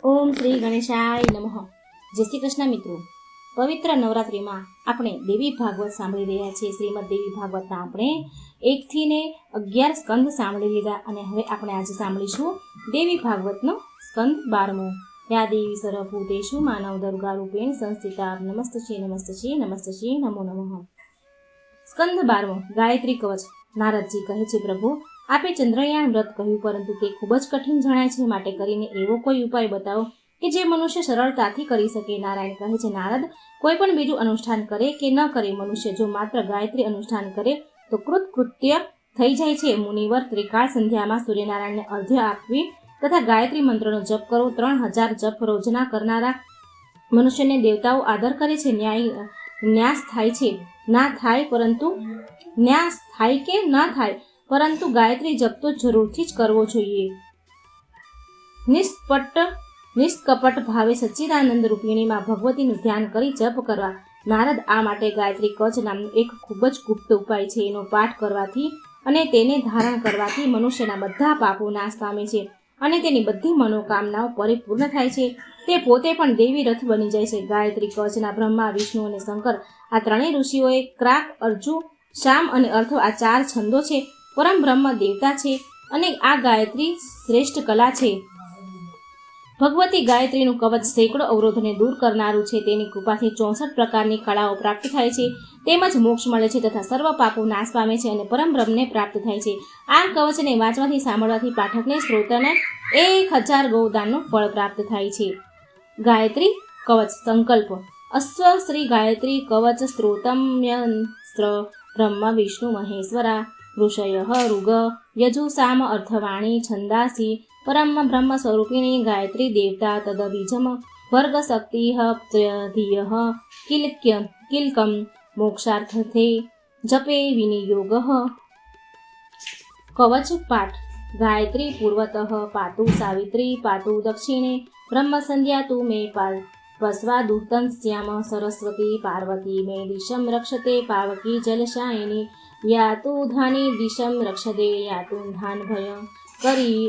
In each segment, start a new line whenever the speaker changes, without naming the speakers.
ઓમ શ્રી ગણેશાય નમઃ. જય શ્રી કૃષ્ણ મિત્રો. પવિત્ર નવરાત્રિમાં આપણે દેવી ભાગવત સાંભળી રહ્યા છીએ. શ્રીમદ દેવી ભાગવતના આપણે 1 થી 11 સ્કંદ સાંભળી લીધા અને હવે આપણે આજે સાંભળીશું દેવી ભાગવતનો સ્કંદ 12મો. યા દેવી સર્વભૂતેષુ માનવ દુર્ગા રૂપેણ સંસ્થિતા નમસ્તશ્રી નમસ્તશ્રી નમસ્તશ્રી નમો નમઃ. સ્કંદ 12મો. ગાયત્રી કવચ. નારદજી કહે છે, પ્રભુ આપે ચંદ્રયાન વ્રત કહ્યું, પરંતુ તે ખૂબ જ કઠિન જણાય છે, માટે કરીને એવો કોઈ ઉપાય બતાવો કે જે મનુષ્ય સરળતાથી કરી શકે. નારાયણ કહે છે, નારદ, કોઈ પણ બીજું અનુષ્ઠાન કરે કે ન કરે, મનુષ્ય જો માત્ર ગાયત્રી અનુષ્ઠાન કરે તો કૃત્ય થઈ જાય છે. મુનિવર, ત્રિકાળ સંધ્યામાં સૂર્યનારાયણને અર્ધ્ય આપવી તથા ગાયત્રી મંત્રનો જપ કરો. 3000 જપ રોજના કરનારા મનુષ્યને દેવતાઓ આદર કરે છે. ન્યાસ થાય છે ના થાય પરંતુ ન્યાસ થાય કે ના થાય, પરંતુ ગાયત્રી જપ તો જરૂરથી જ કરવો જોઈએ. નિષ્કપટ ભાવે સચ્ચિદાનંદ રૂપિણીમાં ભગવતીનું ધ્યાન કરી જપ કરવા. નારદ, આ માટે ગાયત્રી કવચ નામનો એક ખૂબ જ ગુપ્ત ઉપાય છે. એનો પાઠ કરવાથી અને તેને ધારણ કરવાથી મનુષ્યના બધા પાપો નાશ પામે છે અને તેની બધી મનોકામનાઓ પરિપૂર્ણ થાય છે. તે પોતે પણ દેવી રથ બની જાય છે. ગાયત્રી કવચના બ્રહ્મા, વિષ્ણુ અને શંકર આ ત્રણેય ઋષિઓએ ક્રાક, અર્જુ, શામ અને અર્થ આ 4 છંદો છે. પરમ બ્રહ્મ દેવતા છે અને આ ગાયત્રી શ્રેષ્ઠ કલા છે. ભગવતી ગાયત્રીનું કવચ સેંકડો અવરોધોને દૂર કરનારું છે. તેની કૃપાથી 64 પ્રકારની કળાઓ પ્રાપ્ત થાય છે, તેમજ મોક્ષ મળે છે તથા સર્વ પાપો નાશ પામે છે અને પરમ બ્રહ્મને પ્રાપ્ત થાય છે. આ કવચને વાંચવાથી, સાંભળવાથી પાઠકને, શ્રોતાને 1000 ગૌદાનનું ફળ પ્રાપ્ત થાય છે. ગાયત્રી કવચ સંકલ્પ. અસ્વ શ્રી ગાયત્રી કવચ સ્ત્રોતમ્યસ્ત્ર બ્રહ્મ વિષ્ણુ મહેશ્વરા ઋષય ઋગ યજુસામ અર્થવાણી છંદાસી પરમ બ્રહ્મ સ્વરૂપિણી ગાયત્રી દેવતા તદબીજમ વર્ગ શક્તિ ધીય કિલકમ મોક્ષાર્થે જપે વિનિયોગ. કવચ પાઠ. ગાયત્રી પૂર્વતઃ પાતુ સાવિત્રી પાતુ દક્ષિણે બ્રહ્મ સંધ્યા તુ મે પસ્વા દૂતં શ્યામ સરસ્વતી પાર્વતી મે દિશમ રક્ષતે પાવકી જલશાયિની યાતુ ધાની દિશમ રક્ષતે યાતુ ધાન ભય કરી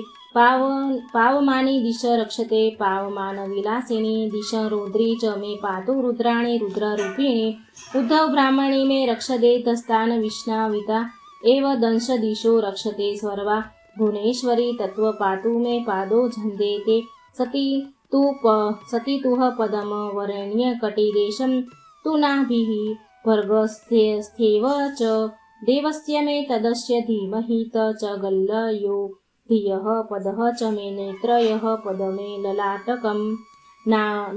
પાવમાની દિશ રક્ષતે પાવમાન વિલાસિની દિશ રુદ્રી ચ મે પાતુ રુદ્રાણી રુદ્રરૂપિણી ઉદ્ધવ બ્રાહ્મણી મે રક્ષતે તસ્તાન વિષ્ણાવિતા એવ દંશ દિશો રક્ષતે સ્વર્વા ભુવનેશ્વરી તત્વ પાતુ મે પાદો ઝંદે તે સતી તુહ પદમ વરેણ્ય કટિદેશમ તુનાભિઃ ભર્ગસ્થેવ ચ દેવસ્ય મે તદસ્ય ધીમહિ ત ચ ગલ્લયો ધિયઃ પદઃ ચ મે નેત્રયઃ પદ મે લલાટકમ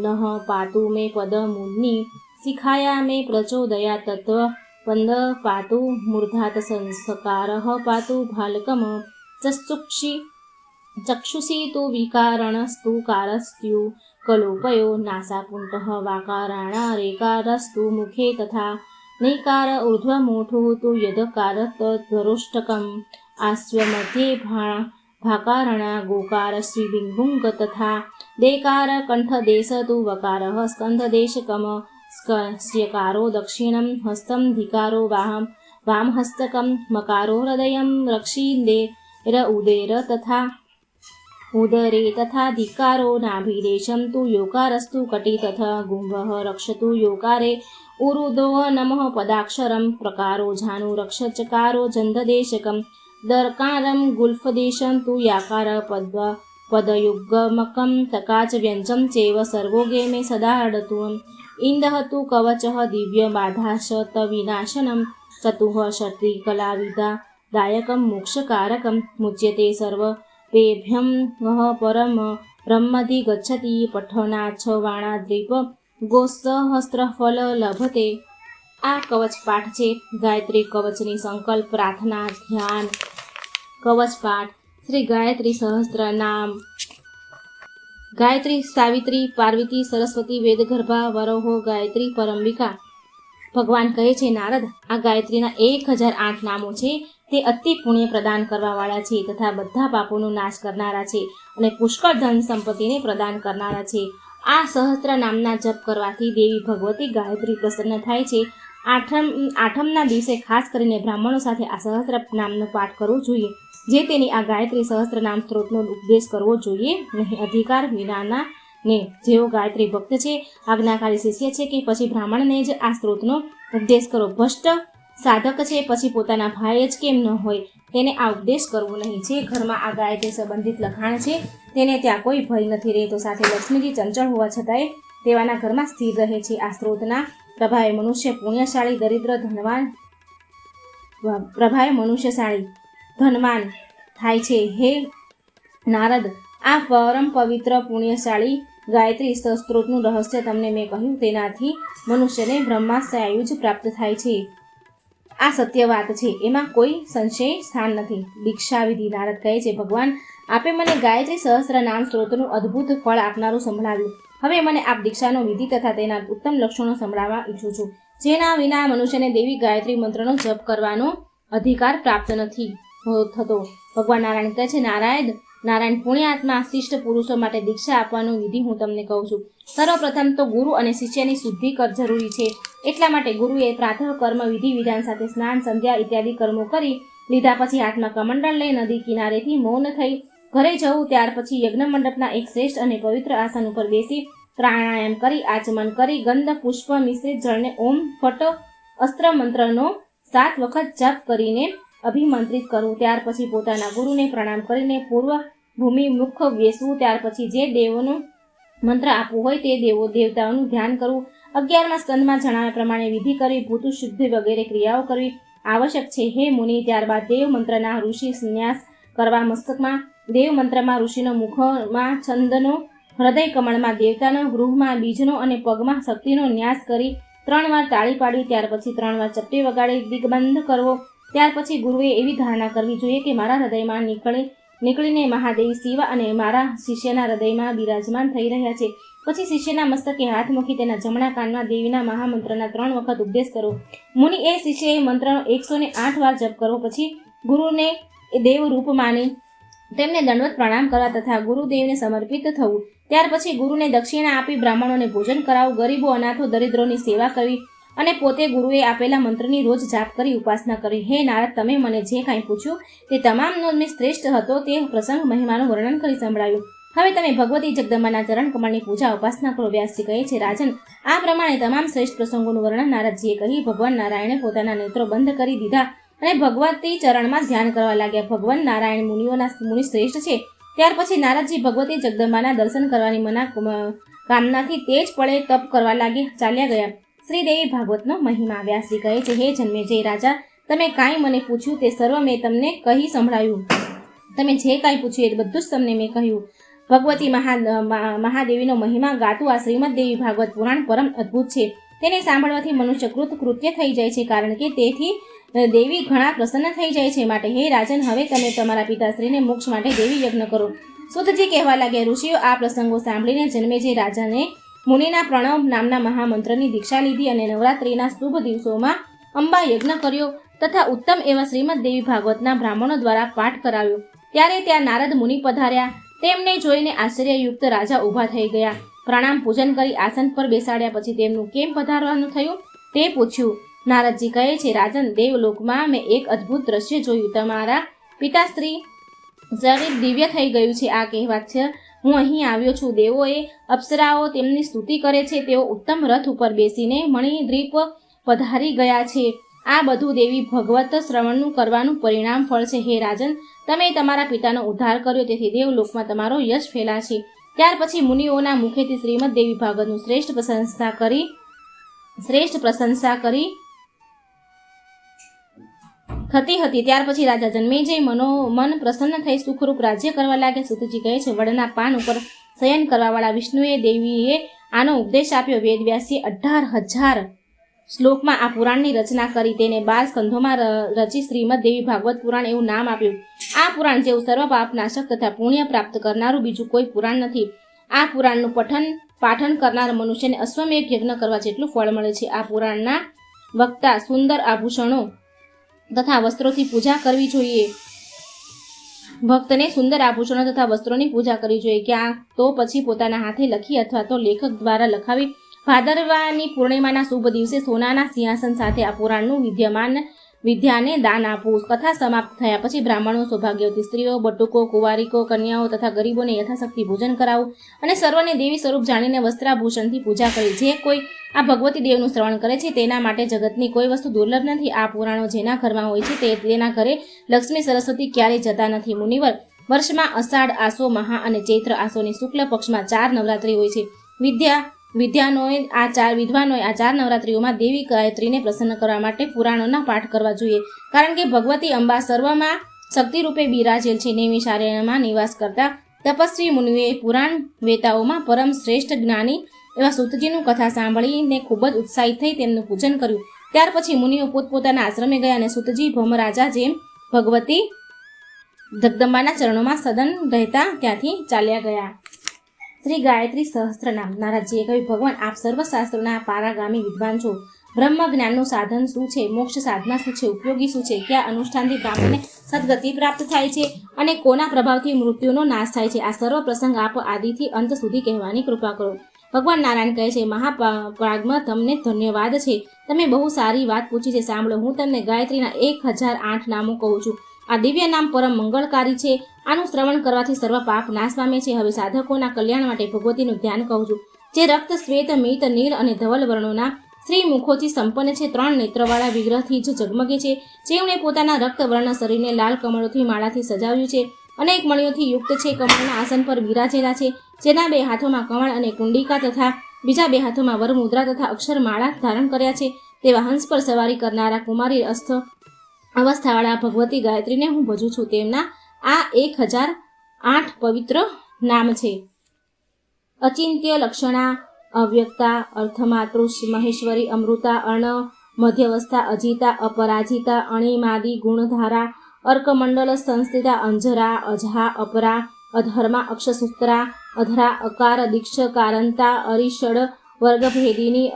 નઃ પાતુ મે પદ મુનિ શિખાયા મે પ્રચોદયા તત્વ પંદ પાતુ મૂર્ધાત સંસ્કારઃ પાતુ ભાલકમ ચક્ષુષી તુ વિકારણસ્તુ કારસ્ત્યુ કલોપયો નાસાપુંટઃ વાકારાણા રેકારસ્તુ મુખે તથા નૈકાર ઊર્ધ્વમૂઢું તુ યદકારતદ્વરોષ્ટકમ આસ્વમધ્યે ભાકારણા ગોકાર સ્વિબિંબુંગ તથા દેકાર કંઠદેશ તુ વકારઃ સ્કંધદેશકમ સ્યકારો દક્ષિણમ હસ્તમ ધિકારો વામહસ્તકમ મકારો હૃદયમ રક્ષિદેર ઉદેર તથા ઉદરે તથા ધિકારો નાભિદેશમ તુ યોકારસ્તુ કટિ તથા ગુંભઃ રક્ષતુ યોકારે ઉરુદો નમઃ પદાક્ષરમ પ્રકારો જાનુ રક્ષચકારો જંધદેશકમ દરકારમ ગુલ્ફદેશમ તુ યાકાર પદયુગ્મકમ તકાચ વ્યંજમ ચેવ સર્વોગે મે સદાડતું ઇન્દઃ તુ કવચ દિવ્ય બાધાશત વિનાશનમ ચતુઃ શત્રી કલાવિદા દાયકમ મોક્ષકારકમ મુચ્યતે સર્વેભ્યં પરમ બ્રહ્મધિ ગચ્છતિ પઠનાચ્છ વાણાદ્રીપ ગોસ્સહસ્ત્રફલ લભતે. આ કવચ પાઠ છે. ગાયત્રી કવચની સંકલ્પ, પ્રાર્થના, ધ્યાન. કવચ પાઠ. શ્રી ગાયત્રી સહસ્ત્ર નામ. ગાયત્રી સાવિત્રી પાર્વતી સરસ્વતી વેદગર્ભા વરોહો ગાયત્રી પરંબિકા. ભગવાન કહે છે, નારદ, આ ગાયત્રીના 1008 નામો છે. તે અતિ પુણ્ય પ્રદાન કરવાવાળા છે તથા બધા પાપોનો નાશ કરનારા છે અને પુષ્કળ ધન સંપત્તિને પ્રદાન કરનારા છે. આ સહસ્ત્ર નામના જપ કરવાથી દેવી ભગવતી ગાયત્રી પ્રસન્ન થાય છે. આઠમના દિવસે ખાસ કરીને બ્રાહ્મણો સાથે આ સહસ્ત્ર નામનો પાઠ કરવો જોઈએ. જે તેની આ ગાયત્રી સહસ્ત્ર નામ સ્ત્રોતનો ઉપદેશ કરવો જોઈએ નહીં. અધિકાર વિનાના ને જેઓ ગાયત્રી ભક્ત છે, આજ્ઞાકારી શિષ્ય છે કે પછી બ્રાહ્મણને જ આ સ્ત્રોતનો ઉપદેશ કરો. ભ્રષ્ટ સાધક છે પછી પોતાના ભાઈ જ કેમ ન હોય તેને આ ઉપદેશ કરવો નહીં. જે ઘરમાં આ ગાયત્રી સંબંધિત લખાણ છે તેને ત્યાં કોઈ ભય નથી રહેતો. સાથે લક્ષ્મીજી ચંચળ હોવા છતાંય તેવાના ઘરમાં સ્થિર રહે છે. આ સ્ત્રોતના પ્રભાવે મનુષ્ય પુણ્યશાળી, દરિદ્ર, ધનવાન થાય છે. હે નારદ, આ પરમ પવિત્ર પુણ્યશાળી ગાયત્રી સ્ત્રોતનું રહસ્ય તમને મેં કહ્યું, તેનાથી મનુષ્યને બ્રહ્માસ્ત્રાયુ જ પ્રાપ્ત થાય છે. આ સત્ય વાત છે, એમાં કોઈ સંશય સ્થાન નથી. દીક્ષા વિધિ. નારદ કહે છે, ભગવાન, આપે મને ગાયત્રી સહસ્ત્ર નામ સ્ત્રોતનું અદ્ભુત ફળ આપનારું સંભળાવ્યું. હવે મને આપ દીક્ષાનો વિધિ તથા તેના ઉત્તમ લક્ષણો સંભળાવવા ઈચ્છું છું, જેના વિના મનુષ્યને દેવી ગાયત્રી મંત્રનો જપ કરવાનો અધિકાર પ્રાપ્ત નથી થતો. ભગવાન નારાયણ કહે છે, નારાયણ પુણ્યાત્મા શિષ્ટ પુરુષો માટે દીક્ષા આપવાનું વિધિ હું તમને કહું છું. સર્વપ્રથમ તો ગુરુ અને શિષ્યની શુદ્ધિ જરૂરી છે. એટલા માટે ગુરુએ પ્રાતઃ કર્મ વિધિ વિધાન સાથે સ્નાન, સંધ્યા ઇત્યાદિ કર્મો કરી લીધા પછી હાથમાં કમંડળ લઈ નદી કિનારેથી મૌન થઈ ઘરે જવું. ત્યાર પછી યજ્ઞ મંડપના એક શ્રેષ્ઠ અને પવિત્ર આસન ઉપર બેસી પ્રાણાયામ કરી, આચમન કરી, ગંધ પુષ્પ મિશ્રિત જળને ઓમ ફટ અસ્ત્ર મંત્રનો 7 વખત જપ કરીને અભિમંત્રિત કરવું. ત્યાર પછી પોતાના ગુરુને પ્રણામ કરીને પૂર્વ ભૂમિ મુખ બેસવું. ત્યાર પછી જે દેવોનો મંત્ર આપવું હોય તે દેવતાઓનું ધ્યાન કરવું. 11મા સ્કંદમાં જણાવ્યા પ્રમાણે વિધિ કરવી, ભૂતુ શુદ્ધિ વગેરે ક્રિયાઓ કરવી આવશ્યક છે. હે મુનિ, ત્યારબાદ દેવ મંત્રના ઋષિ ન્યાસ કરવા. મસ્તકમાં દેવ મંત્રમાં ઋષિનો, મુખમાં છંદનો, હૃદય કમળમાં દેવતાનો, ગૃહમાં બીજનો અને પગમાં શક્તિનો ન્યાસ કરી 3 વાર તાળી પાડવી. ત્યાર પછી 3 વાર ચપટી વગાડી દિગ્બંધ કરવો. ત્યાર પછી ગુરુએ એવી ધારણા કરવી જોઈએ કે મારા હૃદયમાં નીકળીને મહાદેવી શિવ અને મારા શિષ્યના હૃદયમાં બિરાજમાન થઈ રહ્યા છે. પછી શિષ્યના મસ્તકે હાથ મૂકી તેના જમણા કાનમાં દેવીના મહામંત્રના 3 વખત ઉપદેશ કરવો. મુનિ એ શિષ્યએ મંત્રનો 108 વાર જપ કરવો. પછી ગુરુને દેવ રૂપ માની તેમને દંડવત પ્રણામ કરવા તથા ગુરુદેવને સમર્પિત થવું. ત્યાર પછી ગુરુને દક્ષિણા આપી બ્રાહ્મણોને ભોજન કરાવવું, ગરીબો, અનાથો, દરિદ્રોની સેવા કરવી અને પોતે ગુરુએ આપેલા મંત્રની રોજ જાપ કરી ઉપાસના કરવી. હે નારદ, તમે મને જે કાંઈ પૂછ્યું તે તમામનો મેં શ્રેષ્ઠ હતો તે પ્રસંગ મહિમાનું વર્ણન કરી સંભળાવ્યું. હવે તમે ભગવતી જગદંબાના ચરણ કમળની પૂજા ઉપાસના કરો. વ્યાસજી કહે છે, રાજન, આ પ્રમાણે તમામ શ્રેષ્ઠ પ્રસંગોનું વર્ણન નારદજીએ કહી. ભગવાન નારાયણે પોતાના નેત્રો બંધ કરી દીધા અને ભગવતી ચરણમાં ધ્યાન કરવા લાગ્યા. ભગવાન નારાયણ મુનિ શ્રેષ્ઠ છે. ત્યાર પછી નારદજી ભગવતી જગદંબાના દર્શન કરવાની કામનાથી તે જ પળે તપ કરવા ચાલ્યા ગયા. શ્રીદેવી ભાગવતનો મહિમા. વ્યાસજી કહે છે, હે જન્મેજય રાજા, તમે કાંઈ મને પૂછ્યું તે સર્વ મેં તમને કહી સંભળાવ્યું. તમે જે કાંઈ પૂછ્યું એ બધું જ તમને મેં કહ્યું. ભગવતી મહાદેવીનો મહિમા ગાતું આ શ્રીમદ દેવી ભાગવત પુરાણ પરમ અદ્ભુત છે. તેને સાંભળવાથી મનુષ્ય કૃત્ય થઈ જાય છે, કારણ કે તેથી દેવી ઘણા પ્રસન્ન થઈ જાય છે. માટે હે રાજન, હવે તમે તમારા પિતાશ્રીને મોક્ષ માટે દેવી યજ્ઞ કરો. સુતજી કહેવા લાગ્યા, ઋષિઓ આ પ્રસંગો સાંભળીને જન્મેજય રાજાને મુનિના પ્રણવ નામના મહામંત્રની દીક્ષા લીધી અને નવરાત્રિના શુભ દિવસોમાં અંબા યજ્ઞ કર્યો તથા ઉત્તમ એવા શ્રીમદ દેવી ભાગવતના બ્રાહ્મણો દ્વારા પાઠ કરાવ્યો. ત્યારે ત્યાં નારદ મુનિ પધાર્યા. તેમને જોઈને આશ્ચર્યયુક્ત રાજા ઊભા થઈ ગયા. પ્રણામ પૂજન કરી આસન પર બેસાડ્યા. પછી તેમનું કેમ પધારવાનું થયું તે પૂછ્યું. નારદજી કહે છે, રાજન, દેવલોકમાં મેં એક અદ્ભુત દ્રશ્ય જોયું. તમારા પિતાશ્રી શરીર દિવ્ય થઈ ગયું છે. આ કહેવાત છે હું અહીં આવ્યો છું. દેવોએ, અપ્સરાઓ તેમની સ્તુતિ કરે છે. તેઓ ઉત્તમ રથ ઉપર બેસીને મણિદ્વીપ પધારી ગયા છે. આ બધું દેવી ભગવત શ્રવણનું કરવાનું પરિણામ ફળ છે. હે રાજન, તમે તમારા પિતાનો ઉદ્ધાર કર્યો, તેથી દેવલોકમાં તમારો યશ ફેલાશે. ત્યાર પછી મુનિઓના મુખેથી શ્રીમદ દેવી ભાગવતનું શ્રેષ્ઠ પ્રશંસા કરી થતી હતી. ત્યાર પછી રાજા જન્મેજય મન પ્રસન્ન થઈ સુખરૂપ રાજ્ય કરવા લાગ્યા. સુતજી કહે છે, વડના પાન ઉપર શયન કરવાવાળા વિષ્ણુએ દેવીએ આનો ઉપદેશ આપ્યો. વેદવ્યાસે 18,000 શ્લોકમાં આ પુરાણની રચના કરી. તેને 12 સ્કંધોમાં રચી શ્રીમદ દેવી ભાગવત પુરાણ એવું નામ આપ્યું. આ પુરાણ જેવું સર્વ પાપનાશક તથા પુણ્ય પ્રાપ્ત કરનારું બીજું કોઈ પુરાણ નથી. આ પુરાણનું પાઠન કરનાર મનુષ્યને અશ્વમેઘ યજ્ઞ કરવા જેટલું ફળ મળે છે. આ પુરાણના વક્તા સુંદર આભૂષણો તથા વસ્ત્રોથી પૂજા કરવી જોઈએ. ભક્તને સુંદર આભૂષણો તથા વસ્ત્રોની પૂજા કરવી જોઈએ. ક્યાં તો પછી પોતાના હાથે લખી અથવા તો લેખક દ્વારા લખાવી ભાદરવાની પૂર્ણિમાના શુભ દિવસે સોનાના સિંહાસન સાથે આ પુરાણનું વિદ્યાને દાન આપવું. કથા સમાપ્ત થયા પછી બ્રાહ્મણો, સૌભાગ્યવતી સ્ત્રીઓ, બટુકો, કુંવારિકો, કન્યાઓ તથા ગરીબોને યથાશક્તિ ભોજન કરાવવું અને સર્વને દેવી સ્વરૂપ જાણીને વસ્ત્રાભૂષણથી પૂજા કરી. જે કોઈ આ ભગવતી દેવનું શ્રવણ કરે છે તેના માટે જગતની કોઈ વસ્તુ દુર્લભ નથી. આ પુરાણો જેના ઘરમાં હોય છે તેના ઘરે લક્ષ્મી સરસ્વતી ક્યારેય જતા નથી. મુનિવર, વર્ષમાં અષાઢ, આસો, મહા અને ચૈત્ર આસોની શુક્લ પક્ષમાં 4 નવરાત્રિ હોય છે. વિદ્વાનોએ આ 4 નવરાત્રિઓમાં દેવી ગાયત્રીને પ્રસન્ન કરવા માટે પુરાણોના પાઠ કરવા જોઈએ. કારણ કે ભગવતી અંબા સર્વમાં શક્તિરૂપે બિરાજેલ છે. નૈમિષારણ્યમાં નિવાસ કરતા તપસ્વી મુનિઓએ પુરાણ વેતાઓમાં પરમ શ્રેષ્ઠ જ્ઞાની એવા સૂતજીનું કથા સાંભળીને ખૂબ જ ઉત્સાહિત થઈ તેમનું પૂજન કર્યું. ત્યાર પછી મુનિઓ પોતપોતાના આશ્રમે ગયા અને સૂતજી ભમરાજા જેમ ભગવતી જગદંબાના ચરણોમાં સદન રહેતા ત્યાંથી ચાલ્યા ગયા. શ્રી ગાયત્રી સહસ્ત્રનામ. નારદજીએ કહ્યું, ભગવાન, આપ સર્વશાસ્ત્રોના પારાગામી વિદ્વાન છો. બ્રહ્મ જ્ઞાનનું સાધન શું છે? મોક્ષ સાધના શું છે? ઉપયોગી શું છે? કયા અનુષ્ઠાનથી બ્રાહ્મણને સદગતિ પ્રાપ્ત થાય છે અને કોના પ્રભાવથી મૃત્યુનો નાશ થાય છે? આ સર્વ પ્રસંગ આપ આદિથી અંત સુધી કહેવાની કૃપા કરો. ભગવાન નારાયણ કહે છે, મહાપ્રાજ્ઞ, તમને ધન્યવાદ છે. તમે બહુ સારી વાત પૂછી છે. સાંભળો, હું તમને ગાયત્રીના 1008 નામો કહું છું. આ દિવ્ય નામ પરમ મંગળકારી છે. આનું શ્રવણ કરવાથી સર્વ પાપ નાશ પામે છે. હવે સાધકોના કલ્યાણ માટે ભગવતીનું ધ્યાન કહું છું. જે રક્ત, શ્વેત, મિત, નીલ અને ધવલ વર્ણોના શ્રી મુખોથી સંપન્ન છે. 3 નેત્રવાળા વિગ્રહથી જ ઝગમગે છે. જેમણે પોતાના રક્તવર્ણ શરીરને લાલ કમળોથી માળાથી સજાવ્યું છે. અનેક મણિઓથી યુક્ત છે. કમળના આસન પર બિરાજેલા છે. જેના 2 હાથોમાં કમળ અને કુંડિકા તથા બીજા 2 હાથોમાં વરમુદ્રા તથા અક્ષરમાળા ધારણ કર્યા છે. તેવા હંસ પર સવારી કરનારા કુમારી અવસ્થાવાળા ભગવતી ગાયત્રીને હું ભજું છું. તેમના આ 1008 પવિત્ર નામ છે. અચિંત્ય લક્ષણા, અવ્યક્તા, અર્થમાતૃ, મહેશ્વરી, અમૃતા, અર્ણ, મધ્યવસ્થા, અજિતા, અપરાજિતા, અણિમાદી, ગુણધારા, અર્કમંડલ સંસ્થિતા, અંજરા, અજહા, અપરા, અધર્મા, અક્ષસૂત્રા, અધરા, અકાર, દીક્ષ, કારંતા, અરિષડ, વર્ગભેદિની,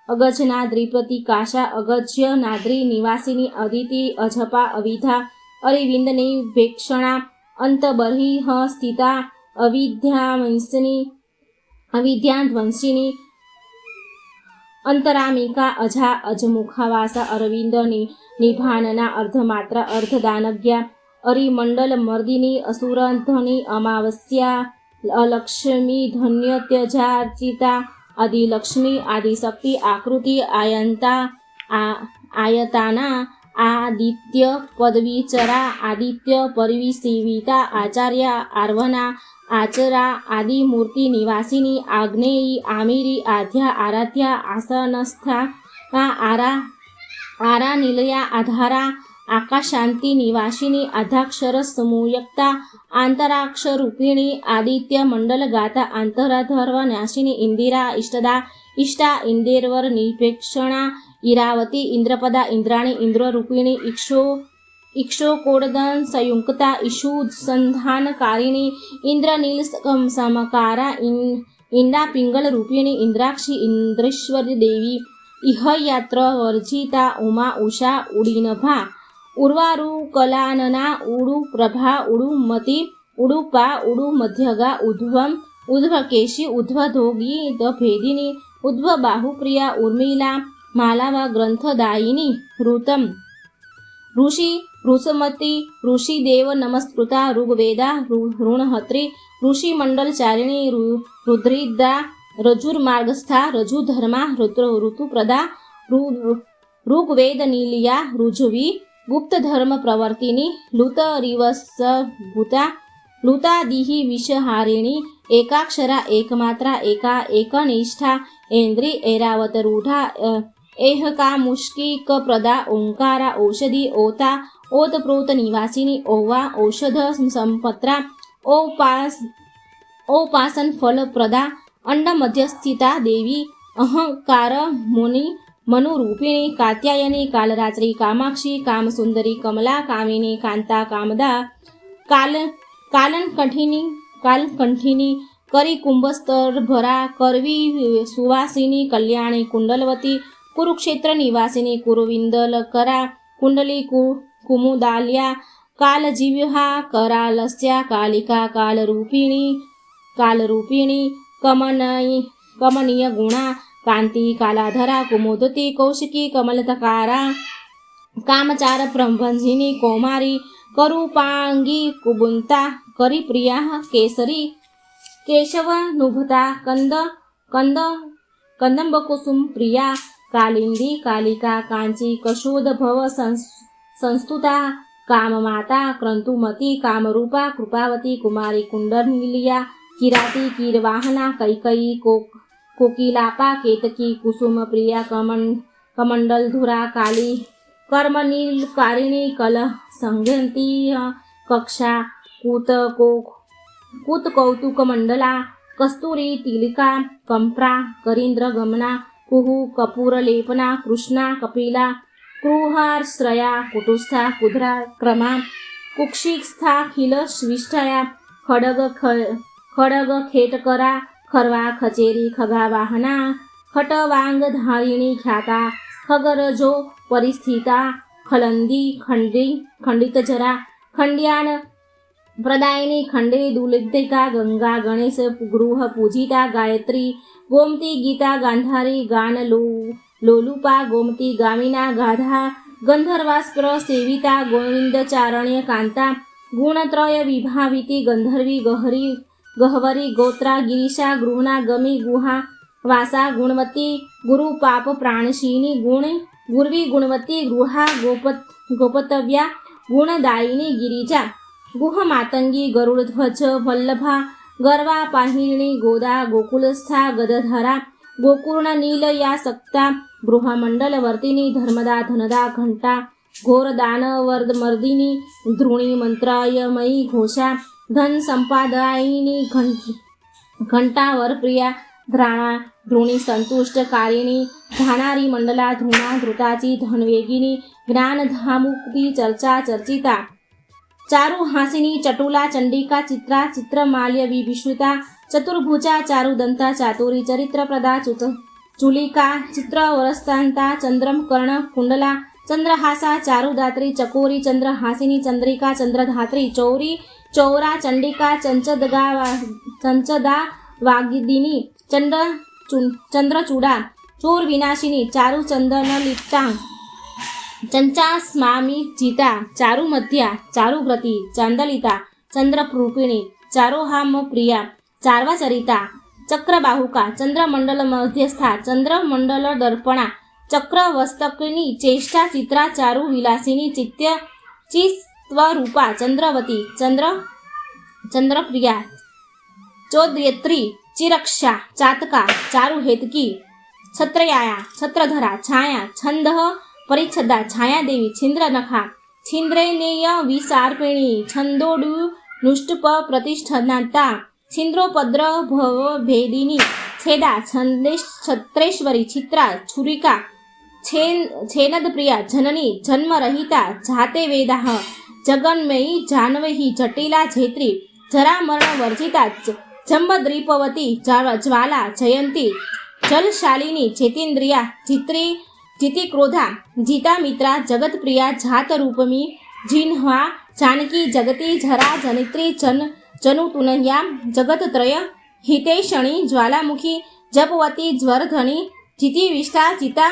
અગજના, દ્રિપતિ, કાશા, અગજ્ય, નાદ્રી, નિવાસિની, અદિતિ, અજપા, અવિધા, અરિવિંદની, ભેક્ષણા, અંતબર્હિહ સ્થિતા, અવિદ્યાધ્વંસિની, અંતરામિકા, અજા, અજમુખાવાસા, અરવિંદની, નિભાનના, અર્ધમાત્રા, અર્ધદાનજ્ઞા, અરિમંડલ મર્દિની, અસુરધની, અમાવસ્યા, અલક્ષ્મી, ધન્યત્યજાર્ચિતા, આદિલક્ષ્મી, આદિશક્તિ, આકૃતિ, આયતાના, આદિત્ય, પદવીચરા, આદિત્ય, પરિવિસીવિતા, આચાર્ય, આર્વના, આચરા, આદિમૂર્તિ, નિવાસિની, આગ્નેયી, આમિરી, આધ્યા, આરાધ્યા, આસનસ્થા, આરા, નિલયા, આધારા, આકાશાંતિ, નિવાસિની, આધાક્ષર, સમુયક્તા, આંતરાક્ષરૂપિણી, આદિત્ય, મંડલ ગાતા, આંતરાધર્વ નાશિની, ઇન્દિરા, ઇષ્ટદા, ઇષ્ટા, ઇન્દેર્વર, નિભેક્ષણા, ઈરાવતી, ઇન્દ્રપદા, ઇન્દ્રાણી, ઇન્દ્રરૂપિણી, ઇક્ષોકોડદન સંયુક્તા, ઈશુ, સંધાનકારિણી, ઇન્દ્રનીલ સમકારા, ઇંડા, પિંગલ રૂપિણી, ઇન્દ્રાક્ષી, ઇન્દ્રેશ્વરી દેવી, ઇહયાત્ર વર્જિતા, ઉમા, ઉષા, ઉડીનભા, ઉર્વારુકલાનના, ઉડુ પ્રભા, ઉડુમતી, ઉડુપા, ઉડુ મધ્યગા, ઉદ્ધવકેશી, ઉદ્ધવધોગી, ભેદિની, ઉદ્ધવ બાહુપ્રિયા, ઉર્મિલા, માલાવા, ગ્રંથદાયિની, ઋતમ, ઋષિ, ઋષમતી, ઋષિદેવ નમસ્કૃતા, ઋગ્વેદા, ઋણહત્રી, ઋષિ મંડલચારિણી, રુદ્રિદ્રા, રજુર્માર્ગસ્થા, રજુધર્મા, ઋતુપ્રદા, ઋગ્વેદનીલિયા, ઋજવી, ગુપ્ત ધર્મ પ્રવર્તિની, લુતરિવસભૂતા, લુતાદિહિ વિષહારિણી, એકાક્ષરા, એકમાત્રા, એકનિષ્ઠા, ऐन्द्री, ऐरावत रूढ़ा, एहका मुष्किक प्रदा, ओंकारा, औषधि, ओता, ओतप्रोत निवासिनी, ओवा, औषध संपत्रा, औपासन फल प्रदा, अंड मध्यस्थिता देवी, अहंकार मनुरूपिणी, कात्यायनी, कालरात्रि, कामाक्षी, कामसुंदरी, कमला, कामिनी, कांता, कामदा, कालकंठिनी, करी कुंभस्तर भरा, करवी, सुवासिनी, कल्याणी, कुंडलवती, कुरुक्षेत्र निवासिनी, कुरुविंदलकरा, कुंडली, कुमुदाल्या, कालजीव्हा, करालस्या, कालिका, कालरूपिणी, कमनीय गुणा, कांति, कालाधरा, कुमुदती, कौशिकी, कमलतकारा, कामचार प्रभंजिनी कौमारी करूपांगी कुबुंता करिप्रिया केसरी केशव नुभता कंद कंद कंदम्बकुसुम प्रिया कालिंदी कालिका कांची कशोद भव संस्तुता काममाता क्रंतुमती कामरूपा कृपावती कुमारी कुंडलिया किराती कीरवाहना कैकयी कोकिलापा केतकी कुसुम प्रिया कमंडल धुरा काली कर्मनील कारिणी कलह संघंती कक्षा कूत कौतुक मंडला कस्तूरी तिलिका कंप्रा करींद्र गमना कुहु कपूर लेपना कृष्णा कपिला क्रूहार श्रया कुटुस्था कुधरा क्रमा कुक्षिस्था खिल विष्ठया खडग खेटकरा खरवा खचेरी खगा वाहना खटवांग धारिणी ख्याता खगरजो परिस्थिता खलंदी खंडित जरा खंड्यान प्रदायिनी खंडे दुलिका गंगा गणेश गृह पूजिता गायत्री गोमती गीता गांधारी गान लोलुपा गोमती गामिना गाधा गंधर्वास्त्र सेविता गोविंदचारण्य कांता गुणत्रय विभाविती गंधर्वी गहवरी गोत्रा गिरीशा गृहना गमी गुहा वासा गुणवती गुरु पाप प्राणशीनी गुर्वी गुणवती गृहा गोपतव्या गुणदायिनी गिरिजा गुह मातंगी गरुड़ध्वज वल्लभा गर्वा पाहिणी गोदा गोकुलस्था गदधरा गोकुर्ण नील या सक्ता गृहमंडल वर्तिनी धर्मदा धनदा घंटा घोरदान वर्दमर्दिनी ध्रुणी मंत्रायमयी घोषा धन संपादायिनी घंटा वरप्रिया ध्राणा ध्रुणी संतुष्ट कारिणी धानारी मंडला ध्रुणा धृताची धनवेगिनी ज्ञान धामुक्ति चर्चा चर्चिता चारु हासिनी चटुला चंडिका चित्रा चित्रमाल्य विभीषुता चतुर्भुजा चारुदंता चातुरी चरित्रप्रदा चुलिका चित्रवरस्तांता चंद्रम कर्ण कुंडला चंद्रहासा चारुदात्री चकोरी चंद्रहासिनी चंद्रिका चंद्रधात्री चौरी चौरा चंडिका चंचदा वागिदिनी चंद्रचूड़ा चोर विनाशिनी चारु चंदन लिप्ता चंचा स्मामी जीता चारु मध्या चारुव्रती चांदलिता चंद्रप्रूपिणी चारोहाम प्रिया चारवा चरिता चक्रबाहुका चंद्रमंडल मध्यस्था चंद्रमंडल दर्पणा चक्रवस्तकिनी चेष्टा चित्रा चारु विलासिनी चित्य चिस्वरूपा चंद्रवती चंद्रप्रिया चोदयत्री चिरक्षा चातका चारुहेतकी छत्रयाया छत्रधरा छाया छंद परिच्छदा छाया देवी छिंद्रनखा छिंद्रेनेय विसार्पिणी छंदोडु नुष्टप प्रतिष्ठनाता छिंद्रोपद्र भव भेदिनी छेदा छत्रेश्वरी चित्रा छुरिका छेनद प्रिया जननी जन्मरहिता जाते वेदाः जगन्मयी जानवही जटिला झेत्री जरा मरण वर्जिता जम्बद्रीपवती ज्वाला जयंती जलशालिनी चेतेन्द्रिया जिति क्रोधा जीता मित्रा जगत प्रिया जात रूपमी जिन्ह्वा जानकी जगती झरा जनित्री जनुतुनया जगत त्रय हितेशणी ज्वालामुखी जपवती ज्वरधनी जिति विष्ठा जिता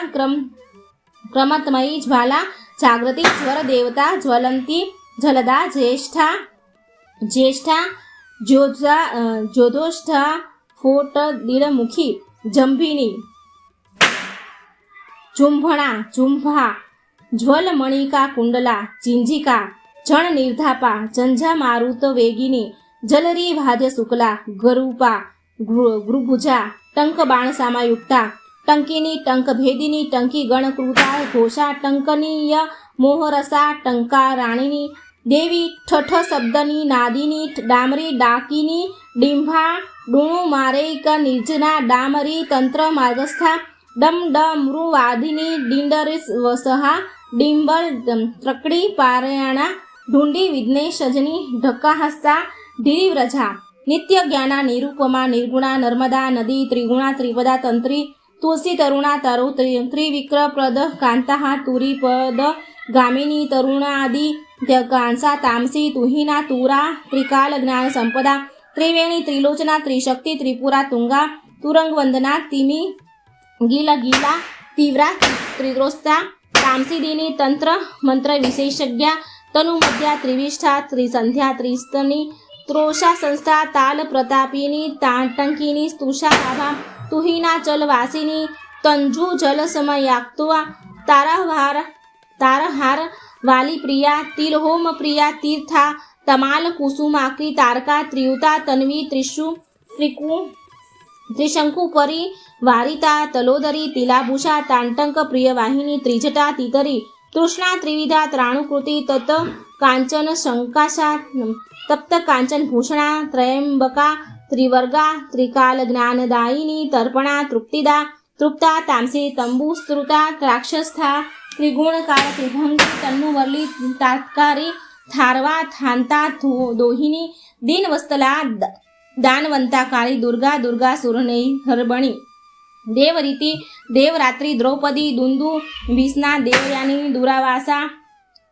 क्रमतमयी ज्वाला जागृति ज्वर देवता ज्वलंती जलदा ज्येष्ठा ज्योदोष्ठा फोट दीडमुखी जंभिनी जुंभणा जुंभा ज्वलमणिका कुंडला चिंजिका जण निर्धापा जंझा मारुत वेगिनी जलरी भाद्य शुक्ला गरुपा गृभुजा टंक बाण सामायुक्ता टंकिनी टंक भेदिनी टंकी गणकृता घोषा टंकनीय मोहरसा टंका राणिनी देवी ठठ शब्दनी नादिनी डामरी डाकिनी डिंभा डुणु मारेक निर्जना डामरी तंत्र मार्गस्था डम डमृवादिनी डिंडरिस वसहा डिंबल त्रकड़ी पारायणा ढूंढी विघ्नेशजनी ढक्काहस्ता ढिरिव्रजा नित्य ज्ञाना निरूपमा निर्गुणा नर्मदा नदी त्रिगुणा त्रिपदा तंत्री तुलसी तरुणा तरु त्रिविक्रप्रद कांता तुरीपद गामिनी तरुणादि कांसा तामसी तुहिना तुरा त्रिकाल ज्ञान संपदा त्रिवेणी त्रिलोचना त्रिशक्ति त्रिपुरा तुंगा तुरंग वंदना तिमी गीला तीव्रा त्रिद्रोस्ता તામસીદીની તંત્ર મંત્ર વિશેષજ્ઞા તનુમધ્યા ત્રિવિષ્ઠા ત્રિસંધ્યા ત્રિસ્તની ત્રોષા સંસ્થા તાલ પ્રતાપીની તાટંકીની તુષારાભા તુહિના ચલવાસિની તંજુ જલ સમયાક્તુઆ તારહાર વાલી પ્રિયા તિલહોમ પ્રિયા તીર્થા તમાલ કુસુમાક્રી તારકા ત્રિયુતા તન્વી ત્રિશંકુ પરી વારિતા તલોદરી તિલાભૂષા તાંટંક પ્રિયવાહિની ત્રિજટા તિતરી તૃષ્ણા ત્રિવિધા ત્રાણુકૃતિ તત કાંચન શંકાશા તપ્ત કાંચન ભૂષણા ત્રયંબકા ત્રિવર્ગા ત્રિકાલ જ્ઞાનદાયિની તર્પણા તૃપ્તિદા તૃપ્તા તામસી તંબુસ્તૃતા રાક્ષસ્થા ત્રિગુણકાર ત્રિભંગી તન્નુવલ્લી તાત્કારી થારવા થાંતા દોહિની દીનવસ્તલા દાનવંતા કાળી દુર્ગા દુર્ગા સુરનૈ હરબણી દેવરીતિ દેવરાત્રિ દ્રૌપદી દુંદુ ભીષ્ણા દેવયાની દુરાવાસા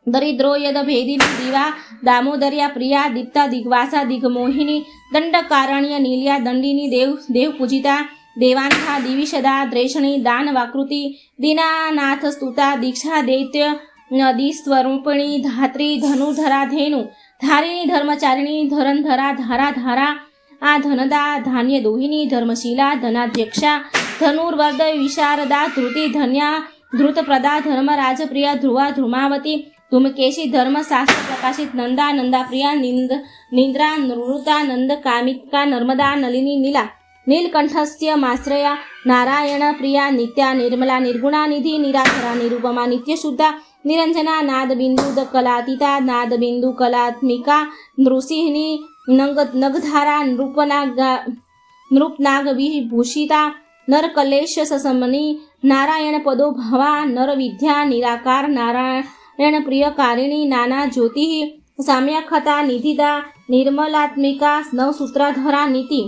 દરિદ્રો યદ ભેદિની દિવા દામોદર્યા પ્રિયા દીપ્તા દિગ્વાસા દિગ્મોહિની દંડકારણ્ય નીલિયા દંડિની દેવ પૂજિતા દેવાંથા દિવિશદા દ્રેષણી દાનવાકૃતિ દીનાનાથ સ્તુતા દીક્ષા દૈત્ય નદી સ્વરૂપિણી ધાત્રી ધનુધરા ધેનુ ધારિણી ધર્મચારિણી ધરંધરા ધારા ધારા આ ધનદા ધાન્ય દોહિની ધર્મશીલા ધનાધ્યક્ષા ધનુર્વર્દ વિશારદા ધૃતિ ધન્યા ધૃતપ્રદા ધર્મરાજપ્રિયા ધ્રુવા ધ્રુમાવતી ધૂમકેશી ધર્મશાસ્ત્ર પ્રકાશિત નંદા નંદાપ્રિયા નિંદ્રા નૃતા નંદ કામિકા નર્મદા નલિની નીલા નીલકંઠસ્ય માશ્રયા નારાયણ પ્રિયા નિત્યા નિર્મલા નિર્ગુણા નિધિ નિરાધરા નિરૂપમા નિત્યશુદ્ધા નિરંજના નાદબિંદુ કલાતીતા નાદબિંદુ કલાત્મિકા નૃસિંહની નગધારા નૃપનાગ વિભૂષિતા નરકલેશ સસમની નારાયણ પદો ભવા નરવિદ્યા નિરાકાર નારાયણ પ્રિયકારિણી નાના જ્યોતિ સામ્યાખતા નિધિદા નિર્મલાત્મિકા નવસૂત્રાધરા નીતિ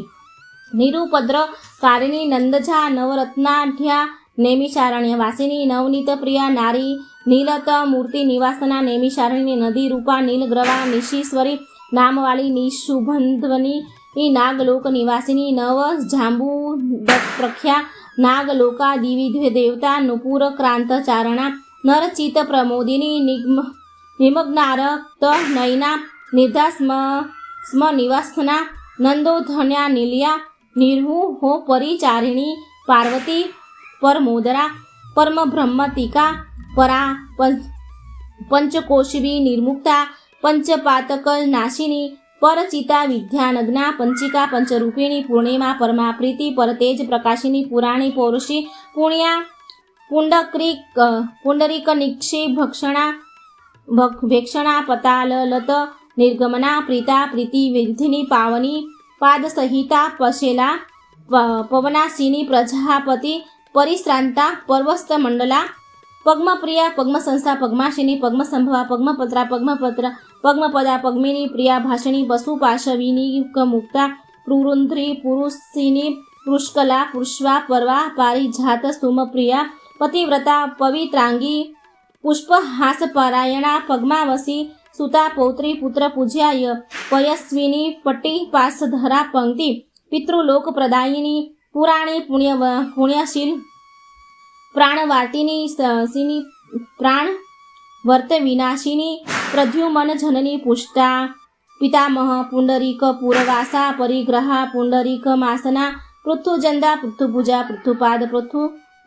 નિરુપદ્ર કારિણી નંદજા નવરત્નાઢ્યા નેમિશારણ્ય વાસિની નવનીત પ્રિયા નારી નીલત મૂર્તિ નિવાસના નેમિશારણ્ય નદી રૂપા નીલગ્રવા નિશીશ્વરી નામવાળી નિશુભંધ્વની નાગલોક નિવાસિની નવ જાંબુ પ્રખ્યા નાગલોકા દિવિ દેવતા નુપુર ક્રાંત ચારણા નરચિત પ્રમોદિની નિમગ્નારક્ત નયના નિર્ધા સ્મ નિવાસના નંદોધન્યા નિલિયા નિર્હુ હો પરિચારિણી પાર્વતી પરમોદરા પરમ બ્રહ્મતિકા પરા પંચકોશવી નિર્મુક્તા પંચપાતક નાશિની પરચિતા વિદ્યાનગ્ના પંચિકા પંચરૂપિણી પૂર્ણિમા પરમા પ્રીતિ પરતેજ પ્રકાશિની પુરાણી પૌરુષી પુણ્યા પુંડરીક નિક્ષી ભક્ષણા પતાલલત નિર્ગમના પ્રીતા પ્રીતિ વિધિની પાવની પાદસહિતા પશેલા પવનાશિની પ્રજાપતિ પરિશ્રાંતા પર્વસ્ત મંડલા પદ્મપ્રિયા પદ્મસંસ્થા પદ્માશિની પદ્મસંભવા પદ્મપત્રા પદ્મપદા પદ્મિની પ્રિયા ભાષિણી પશુપાશવિની મુક્તા પુરુંધ્રી પુરુષિની પુષ્કલા પુષ્વા પરવા પારિજાત સુમપ્રિયા પતિવ્રતા પવિત્રાંગી પુષ્પહાસપરાયણા પદ્માવસી સુતા પૌત્રી પુત્ર પૂજ્યાય પયસ્વિની પટ્ટી પાસધરા પંક્તિ પિતૃલોક પ્રદાયિની પુરાણી પુણ્યશીલ પ્રાણવાર્તિની સિની પ્રાણ વર્ત વિનાશિની પ્રદ્યુમન જનની પુષ્ટા પિતામહ પુંડરીક પૂરવાસા પરિગ્રહા પુંડરીક માસના પૃથુજંદા પૃથુભુજા પૃથુપાદ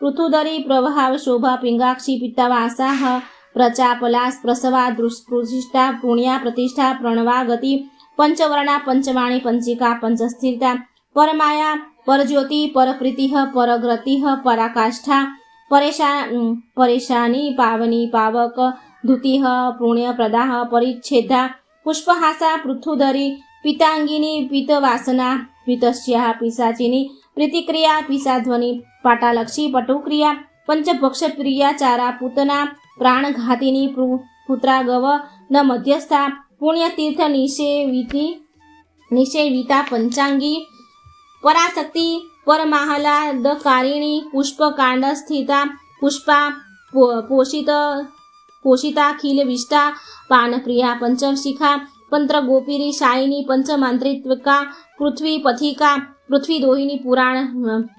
પૃથુદરી પ્રભાવ શોભા પિંગાક્ષી પિત્તવાસા પ્રચાપલાસ પ્રસવા દૃષ્ટિષ્ઠા પુણ્યા પ્રતિષ્ઠા પ્રણવાગતિ પંચવર્ણા પંચવાણી પંચિકા પંચસ્થિરતા પરમાયા પરજ્યોતિ પરપ્રીતિ પરગ્રતિ પરાકાષ્ઠા પરેશાની પાવની પાવક ધુતિ પુણ્યપ્રદાહ પરિચ્છેદા પુષ્પહાસા પૃથુધરી પિતાંગિની પિતવાસના પિતસ્યા પિશાચિની પ્રીતિક્રિયા પિશાધ્વની પાટાલક્ષી પટુક્રિયા પંચભક્ષપ્રિયા ચારા પૂતના પ્રાણઘાતિની પુત્રાગવ ન મધ્યસ્થા પુણ્યતીર્થ નિષેવિતા પંચાંગી પરાશક્તિ પરમાહલાદકારિણી પુષ્પકાંડ સ્થિતા પુષ્પા પોષિતાખિલ વિષ્ટા પાનપ્રિયા પંચમશિખા પંત્રગોપીરી શાયિની પંચમાંત્રિત્વિકા પૃથ્વી પથિકા પૃથ્વી દોહિની પુરાણ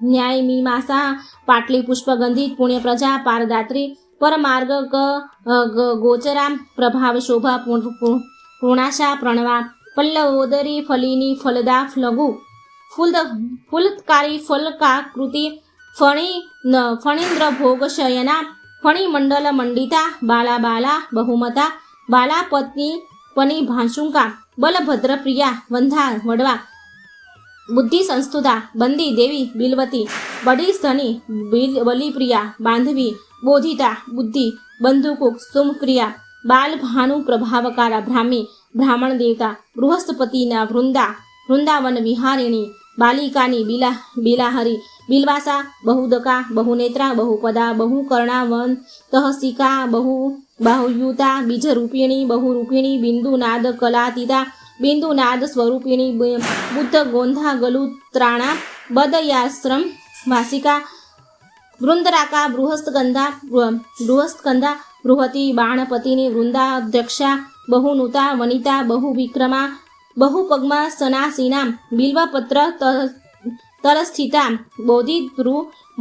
ન્યાય મીમાંસા પાટલી પુષ્પગંધિત પુણ્યપ્રજા પારદાત્રી परमार्ग गोचरा प्रभाव शोभा पूर्णाशा प्रणवा पल्लवोदरी फलिनी फलदा फ्लगु फुलकारी फलकाकृति फणीन्द्र भोग शयना फणिमंडल मंडिता बाला बाला बहुमता बाला पत्नी पनी भाषुंका बलभद्र प्रिया वंधा वडवा बुद्धि संस्तुता बंदी देवी बिलवती बड़ी धनी बलिप्रिया बांधवी बोधिता बुद्धि बंधुकुक सुमप्रिया बाल भानु प्रभावकारा ब्राह्मी ब्राह्मण देवता बृहस्पतिना वृंदावन विहारिणी बालिकानी बिलाहरी बिलवासा बहुदका बहुनेत्रा बहुपदा बहुकर्णा वन तहसिका बाहुयुता बीजरूपिणी बहुरूपिणी बिंदुनाद कलातीता बिंदुनाद स्वरूपिणी बुद्ध गोंधा गलुत्राणा बदयाश्रम वासिका वृंदराका बृहस्कंदा बृहति बाणपतिनी वृंदाध्यक्षा बहुनुता वनिता बहुविक्रमा बहुपग्मा सनासीना बिल्वपत्र तरस्थिता बोधिद्रु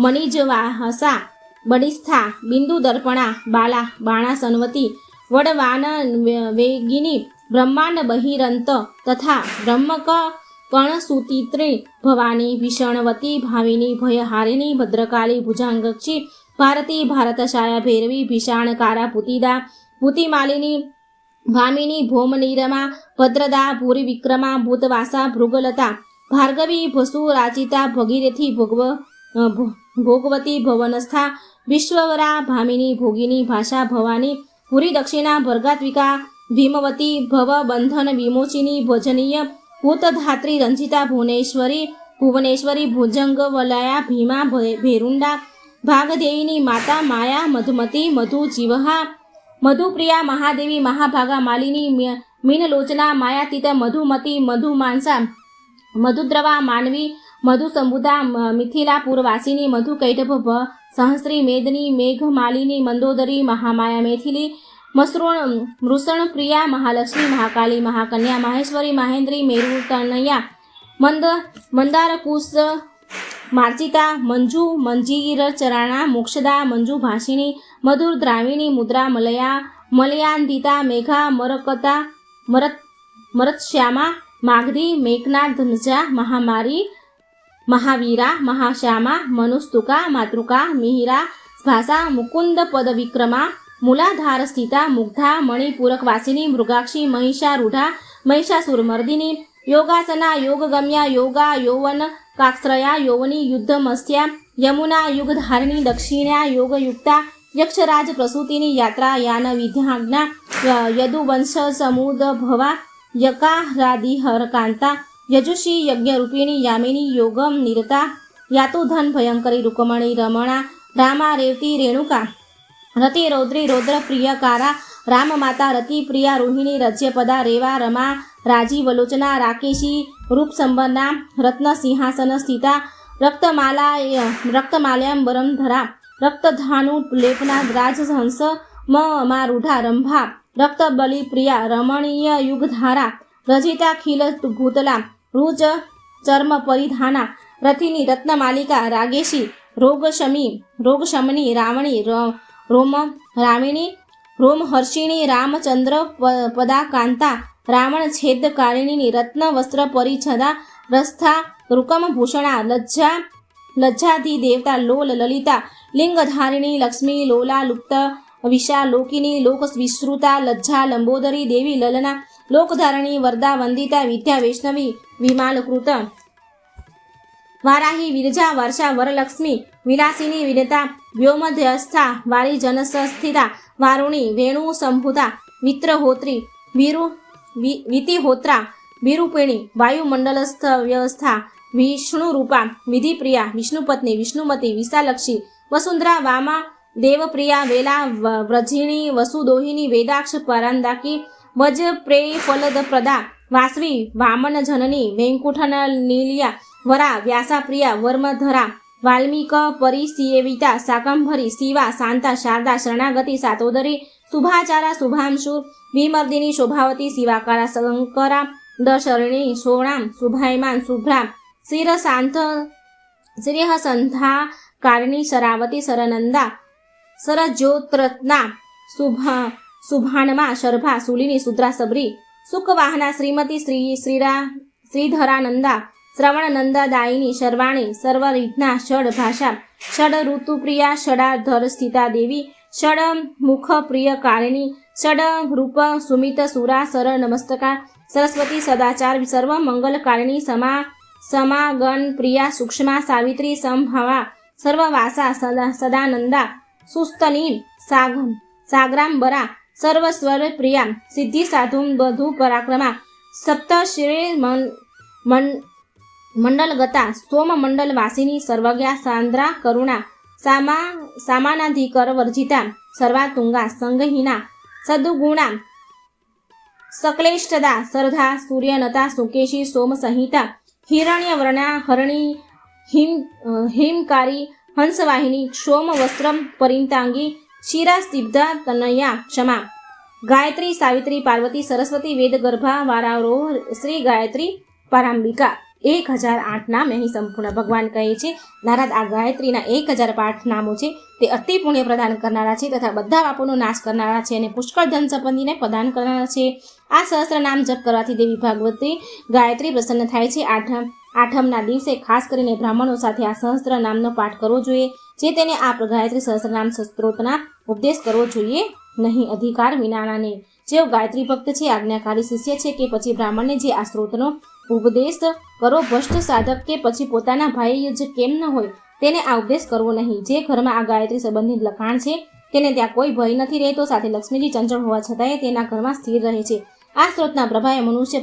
मणिजवाहसा बडिस्था बिंदुदर्पणा बाला बाणासनवती वडवान वेगिनी ब्रह्मांड बहिरंत तथा ब्रह्मक कर्णसूतित्रे भवानी भीषणवती भाविनी भयहारिणी भद्रकाली भुजांगक्षी भारती भारतशाया भैरवी भीषाणकारा पुतिदा भूतिमालिनी भामिनी भौमनीरमा भद्रदा भूरि विक्रमा भूतवासा भृगलता भार्गवी भसु राचिता भगीरथी भोगवती भवनस्था विश्ववरा भामिनी भोगिनी भाषा भवानी भूरि दक्षिणा भर्गात्विका भीमवती भव बंधन विमोचिनी भजनीय भूतधात्री रंजिता भुवनेश्वरी भुजंग वलया भीमा भेरुंडा भागदेयिनी माता माया मधुमती मधु जीवहा मधुप्रिया महादेवी महाभागा मालिनी मीनलोचना मायातीत मधुमती मधुमांसा मधुद्रवा मानवी मधुसंबुधा मिथिलापुरवासिनी मधुकैटभ सहस्री मेदनी मेघमालिनी मंदोदरी महामाया मैथिली मृषण प्रिया महालक्ष्मी महाकाली महाकन्या माहेश्वरी महेंद्री मेरुतनया मंदारकुश मार्चिता मंजू मंजीर चराणा मोक्षदा मंजू भाषिणी मधुर द्राविणी मुद्रा मलयांदिता मेघा मरकता मरतश्यामा मागधी मेघनाधनुजा महामारी महावीरा महाश्यामा मनुस्तुका मातृका मिहिरा भाषा मुकुंद पद विक्रमा मूलाधार स्थिता मुग्धा मणिपूरक वासिनी मृगाक्षी महिषारूढ़ा महिषासुरमर्दिनी योगासना योगगम्या योगा यौवन काक्श्रया यौवनी युद्धमस्त्या यमुना युगधारिणी दक्षिण्या योगयुक्ता यक्षराज प्रसूतिनी यात्रा यान विद्याज्ञा यदुवंश समुद भवा यकारादिहरकांता यजुषी यज्ञरूपिणी यामिनी योगम निरता यातु धन भयंकरी रुक्मणी रमणा रामा रेवती रेणुका रति रौद्री रौद्र प्रियकारा राम माता रति प्रिया रोहिणी रज्यपदा रेवा रमा राजी वलोचना राकेशी रूप संबन्ना रत्न सिंहासन स्थिता रक्तमाल्याम्बरम धरा रक्तधानु लेपना राजहंस मारूढ़ा रंभा रक्त बलि प्रिया रमणीय युगधारा रजिता खिल भूतला रुज चर्म परिधाना रथिनी रत्नमालिका रागेशी रोगशमनी रावणी रामिणी रोमहर्षिणी रामचंद्र पदाकांता रावण छेदकारिणी रत्न वस्त्र परिच्छदा रस्था रुकम भूषणा लज्जाधि देवता लोल ललिता लिंगधारिणी लक्ष्मी लोला लुप्त विशालोकिनी लोक विश्रुता लज्जा लंबोदरी देवी ललना लोकधारणी वरदा वंदिता विद्या वैष्णवी विमालकृत वाराही विरजा वर्षा वरलक्ष्मी विलासिनी विनता व्योमध्यस्था वारी जनस्थिता वारुणी वेणु संभुता मित्रहोत्री वितिहोत्रा विरूपिणी वायुमंडलस्थ व्यवस्था विष्णुरूपा विधिप्रिया विष्णुपत्नी विष्णुमती विशालक्षी वसुंधरा वामा देवप्रिया वेला व्रजिणी वसुदोहिनी वेदाक्ष परांदाकी वज प्रेय फलद प्रदा वासवी वामन जननी वेंकुठन नीलिया वरा व्यासाप्रिया वर्मधरा वाल्मीक परिसेविता शाकंभरी शिवा शांता शारदा शरणागति सातोदरी शुभाचारा शुभांशु विमर्दिनी शोभावती शिवाकारा शंकरा दशरणी सोणाम शुभायमान शुभ्रा श्रीहसंधा कारिणी शरावती शरनंदा સરજ્યોત્રના શુભાનમાં શર્ભા શૂલિની શુદ્રા સબરી સુકવાહના શ્રીમતી શ્રીધરાનંદા શ્રવણનંદાદાયિની શર્વાણી સર્વરિઘ્ના ષડ ભાષા ષડ ઋતુપ્રિયા ષડાધર સ્થિતા દેવી ષડ મુખ પ્રિય કારિણી ષડ રૂપ સુમિત સુરા સર નમસ્તકા સરસ્વતી સદાચાર સર્વ મંગલકારિણી સમાગણ પ્રિયા સૂક્ષ્મા સાવિત્રી સંભવા સર્વવાસા સદાનંદા સુસ્તની સાગ્રાંબરા સર્વસ્વર પ્રિયા સિદ્ધિ સાધુ બધુ પરાક્રમા સપ્તશિરે મંડલગતા સોમ મંડલ વાસિની સર્વજ્ઞા સાંદ્રા કરુણા સામાનાધિકર વર્જિતા સર્વાતુંગા સંગહીના સદુગુણા સક્લેષ્ટદા સરધા સૂર્યનતા સુકેશી સોમ સંહિતા હિરણ્યવર્ણા હરણી હિમકારી હંસવાહિની ક્ષોમ વસ્ત્રમ પરિંતાંગી શિરા સ્તિબ્ધા તનયા ક્ષમા ગાયત્રી સાવિત્રી પાર્વતી સરસ્વતી વેદ ગર્ભા વારારો શ્રી ગાયત્રી પરાંબિકા 1008 નામ અહીં સંપૂર્ણ. ભગવાન કહે છે નારદ આ ગાયત્રીના 1008 નામો છે તે અતિ પુણ્ય પ્રદાન કરનારા છે તથા બધા પાપોનો નાશ કરનારા છે અને પુષ્કળ ધન સંપત્તિને પ્રદાન કરનારા છે. આ સહસ્ત્ર નામ જપ કરવાથી દેવી ભાગવતી ગાયત્રી પ્રસન્ન થાય છે. આઠમના દિવસે ખાસ કરીને બ્રાહ્મણો સાથે આ સહસ્ત્ર નામનો પાઠ કરવો જોઈએ. જે તેને આ ગાયત્રી સહસ્ત્ર નામ સ્ત્રોતના ઉપદેશ કરવો જોઈએ નહીં. અધિકાર વિનાનાને જેઓ ગાયત્રી ભક્ત છે, આજ્ઞાકારી શિષ્ય છે કે પછી બ્રાહ્મણને જે આ સ્ત્રોતનો ઉપદેશ કરો, ભ્રષ્ટ સાધક કે પછી પોતાના ભાઈ જ કેમ ન હોય તેને આ ઉપદેશ કરવો નહીં. જે ઘરમાં આ ગાયત્રી સંબંધિત લખાણ છે તેને ત્યાં કોઈ ભય નથી રહેતો, સાથે લક્ષ્મીજી ચંચળ હોવા છતાંય તેના ઘરમાં સ્થિર રહે છે. આ સ્ત્રોતના પ્રભાવે મનુષ્ય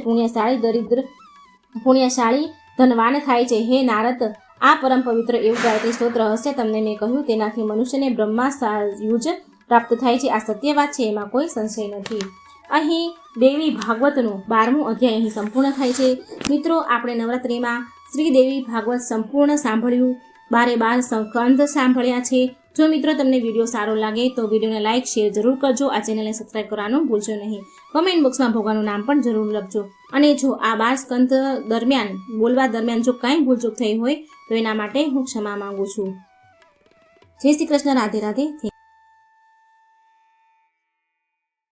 પુણ્યશાળી ધનવાન થાય છે. હે નારદ, આ પરમ પવિત્ર એવું ગાયત્રી સ્ત્રોત રહસ્ય તમને મેં કહ્યું, તેનાથી મનુષ્યને બ્રહ્મા સાયુજ પ્રાપ્ત થાય છે. આ સત્ય વાત છે, એમાં કોઈ સંશય નથી. અહીં દેવી ભાગવતનું 12મું અધ્યાય અહીં સંપૂર્ણ થાય છે. મિત્રો, આપણે નવરાત્રિમાં શ્રી દેવી ભાગવત સંપૂર્ણ સાંભળ્યું, 12 સ્કંદ સાંભળ્યા છે. જો મિત્રો તમને વિડીયો સારો લાગે તો વિડીયોને લાઇક શેર જરૂર કરજો. આ ચેનલને સબસ્ક્રાઈબ કરવાનું ભૂલશો નહીં. કમેન્ટ બોક્સમાં ભગવાનનું નામ પણ જરૂર લખજો. અને જો આ 12 સ્કંદ બોલવા દરમિયાન જો કાંઈ ભૂલચૂક થઈ હોય તો એના માટે હું ક્ષમા માંગુ છું. જય શ્રી કૃષ્ણ. રાધે રાધે.